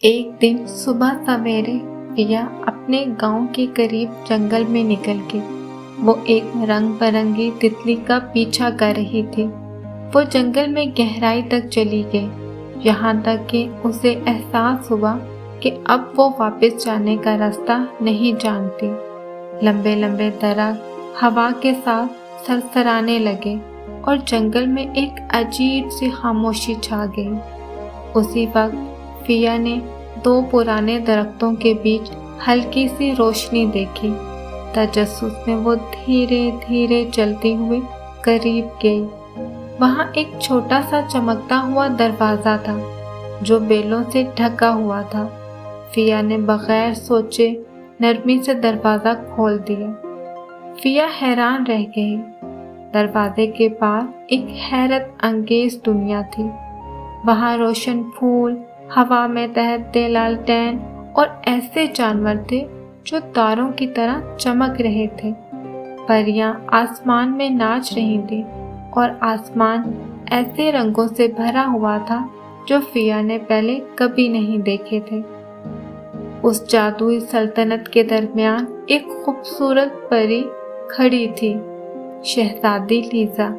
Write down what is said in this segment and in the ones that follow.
ایک دن صبح سویرے فیا اپنے گاؤں کے قریب جنگل میں نکل گئی۔ وہ ایک رنگ برنگی تتلی کا پیچھا کر رہی تھی۔ وہ جنگل میں گہرائی تک چلی گئی، یہاں تک کہ اسے احساس ہوا کہ اب وہ واپس جانے کا راستہ نہیں جانتی۔ لمبے لمبے درخت ہوا کے ساتھ سرسرانے لگے اور جنگل میں ایک عجیب سی خاموشی چھا گئی۔ اسی وقت فیا نے دو پرانے درختوں کے بیچ ہلکی سی روشنی دیکھی۔ تجسس میں وہ دھیرے دھیرے چلتی ہوئی قریب گئی۔ وہاں ایک چھوٹا سا چمکتا ہوا دروازہ تھا جو بیلوں سے ڈھکا ہوا تھا۔ فیا نے بغیر سوچے نرمی سے دروازہ کھول دیا۔ فیا حیران رہ گئی۔ دروازے کے پاس ایک حیرت انگیز دنیا تھی۔ وہاں روشن پھول، ہوا میں تہتے لالٹین اور ایسے جانور تھے جو تاروں کی طرح چمک رہے تھے۔ پریاں آسمان میں ناچ رہی تھیں اور آسمان ایسے رنگوں سے بھرا ہوا تھا جو فیا نے پہلے کبھی نہیں دیکھے تھے۔ اس جادوئی سلطنت کے درمیان ایک خوبصورت پری کھڑی تھی، شہزادی لیزا،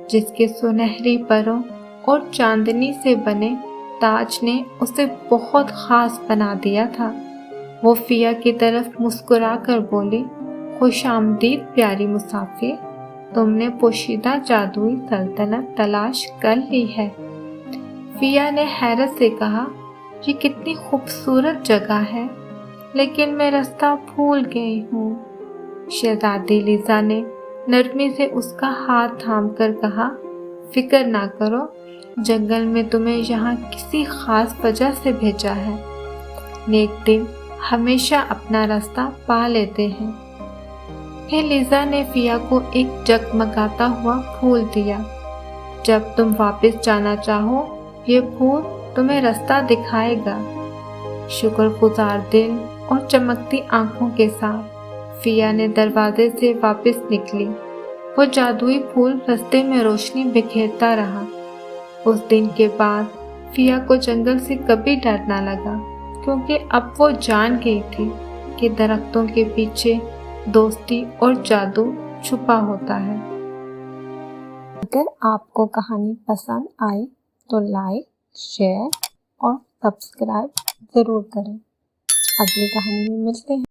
جس کے سنہری پروں اور چاندنی سے بنے تاج نے اسے بہت خاص بنا دیا تھا۔ وہ فیا کی طرف مسکرا کر بولی، خوش آمدید پیاری مسافر، تم نے پوشیدہ جادوئی سلطنت تلاش کر لی ہے۔ فیا نے حیرت سے کہا، یہ کتنی خوبصورت جگہ ہے، لیکن میں راستہ بھول گئی ہوں۔ شہزادی لیزا نے نرمی سے اس کا ہاتھ تھام کر کہا، فکر نہ کرو، جنگل میں تمہیں یہاں کسی خاص وجہ سے بھیجا ہے۔ نیک دل ہمیشہ اپنا راستہ پا لیتے ہیں۔ پھر لیزا نے فیا کو ایک جگمگاتا ہوا پھول دیا۔ جب تم واپس جانا چاہو، یہ پھول تمہیں راستہ دکھائے گا۔ شکر گزار دل اور چمکتی آنکھوں کے ساتھ فیا نے دروازے سے واپس نکلی۔ وہ جادوئی پھول راستے میں روشنی بکھیرتا رہا۔ اس دن کے بعد فیا کو جنگل سے کبھی ڈر نہ لگا، کیونکہ اب وہ جان گئی تھی کہ درختوں کے پیچھے دوستی اور جادو چھپا ہوتا ہے۔ اگر آپ کو کہانی پسند آئی تو لائک، شیئر اور سبسکرائب ضرور کریں۔ اگلی کہانی میں ملتے ہیں۔